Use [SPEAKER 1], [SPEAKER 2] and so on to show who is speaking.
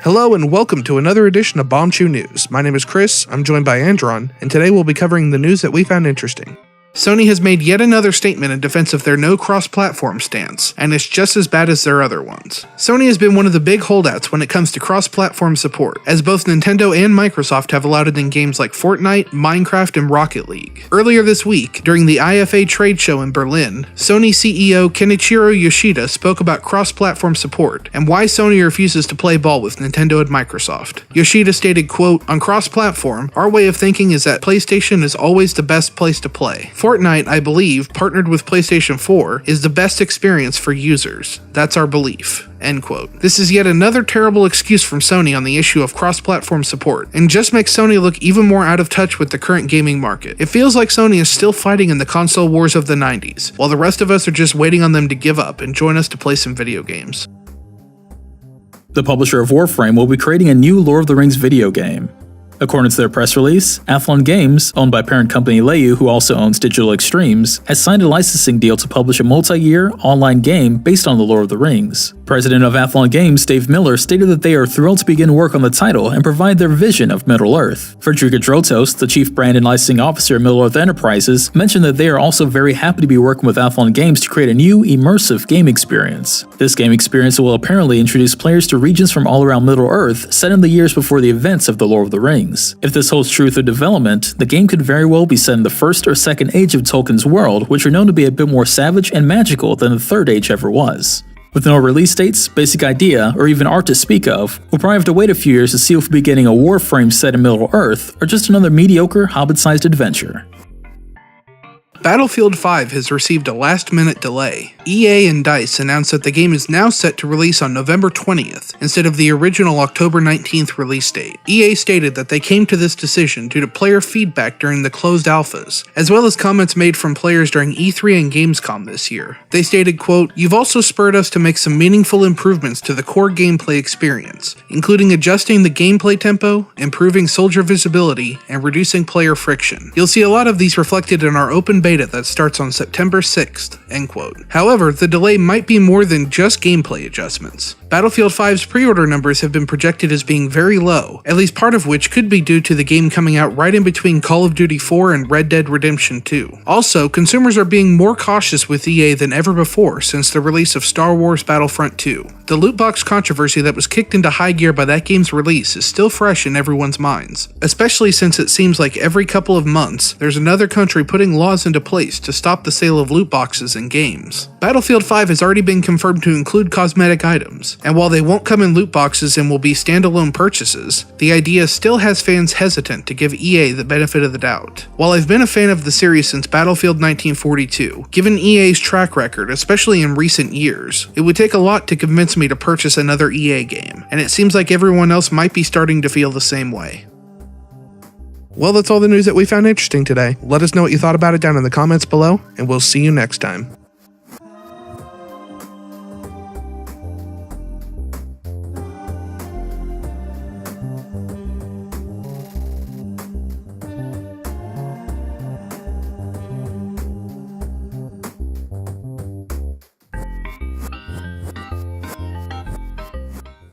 [SPEAKER 1] Hello and welcome to another edition of Bombchu News. My name is Chris, I'm joined by Andron, and today we'll be covering the news that we found interesting. Sony has made yet another statement in defense of their no cross-platform stance, and it's just as bad as their other ones. Sony has been one of the big holdouts when it comes to cross-platform support, as both Nintendo and Microsoft have allowed it in games like Fortnite, Minecraft, and Rocket League. Earlier this week, during the IFA trade show in Berlin, Sony CEO Kenichiro Yoshida spoke about cross-platform support, and why Sony refuses to play ball with Nintendo and Microsoft. Yoshida stated, quote, "On cross-platform, our way of thinking is that PlayStation is always the best place to play. Fortnite, I believe, partnered with PlayStation 4, is the best experience for users. That's our belief." End quote. This is yet another terrible excuse from Sony on the issue of cross-platform support, and just makes Sony look even more out of touch with the current gaming market. It feels like Sony is still fighting in the console wars of the 90s, while the rest of us are just waiting on them to give up and join us to play some video games.
[SPEAKER 2] The publisher of Warframe will be creating a new Lord of the Rings video game. According to their press release, Athlon Games, owned by parent company Leiyu, who also owns Digital Extremes, has signed a licensing deal to publish a multi-year, online game based on The Lord of the Rings. President of Athlon Games, Dave Miller, stated that they are thrilled to begin work on the title and provide their vision of Middle-earth. Fredrika Drotos, the chief brand and licensing officer at Middle-earth Enterprises, mentioned that they are also very happy to be working with Athlon Games to create a new, immersive game experience. This game experience will apparently introduce players to regions from all around Middle-earth, set in the years before the events of The Lord of the Rings. If this holds true through development, the game could very well be set in the first or second age of Tolkien's world, which are known to be a bit more savage and magical than the third age ever was. With no release dates, basic idea, or even art to speak of, we'll probably have to wait a few years to see if we'll be getting a Warframe set in Middle-earth, or just another mediocre, Hobbit-sized adventure.
[SPEAKER 1] Battlefield 5 has received a last-minute delay. EA and DICE announced that the game is now set to release on November 20th, instead of the original October 19th release date. EA stated that they came to this decision due to player feedback during the closed alphas, as well as comments made from players during E3 and Gamescom this year. They stated, quote, "You've also spurred us to make some meaningful improvements to the core gameplay experience, including adjusting the gameplay tempo, improving soldier visibility, and reducing player friction. You'll see a lot of these reflected in our open beta that starts on September 6th, end quote. However, the delay might be more than just gameplay adjustments. Battlefield 5's pre-order numbers have been projected as being very low, at least part of which could be due to the game coming out right in between Call of Duty 4 and Red Dead Redemption 2. Also, consumers are being more cautious with EA than ever before since the release of Star Wars Battlefront 2. The loot box controversy that was kicked into high gear by that game's release is still fresh in everyone's minds, especially since it seems like every couple of months, there's another country putting laws into place to stop the sale of loot boxes in games. Battlefield 5 has already been confirmed to include cosmetic items, and while they won't come in loot boxes and will be standalone purchases, the idea still has fans hesitant to give EA the benefit of the doubt. While I've been a fan of the series since Battlefield 1942, given EA's track record, especially in recent years, it would take a lot to convince me to purchase another EA game, and it seems like everyone else might be starting to feel the same way. Well, that's all the news that we found interesting today. Let us know what you thought about it down in the comments below, and we'll see you next time.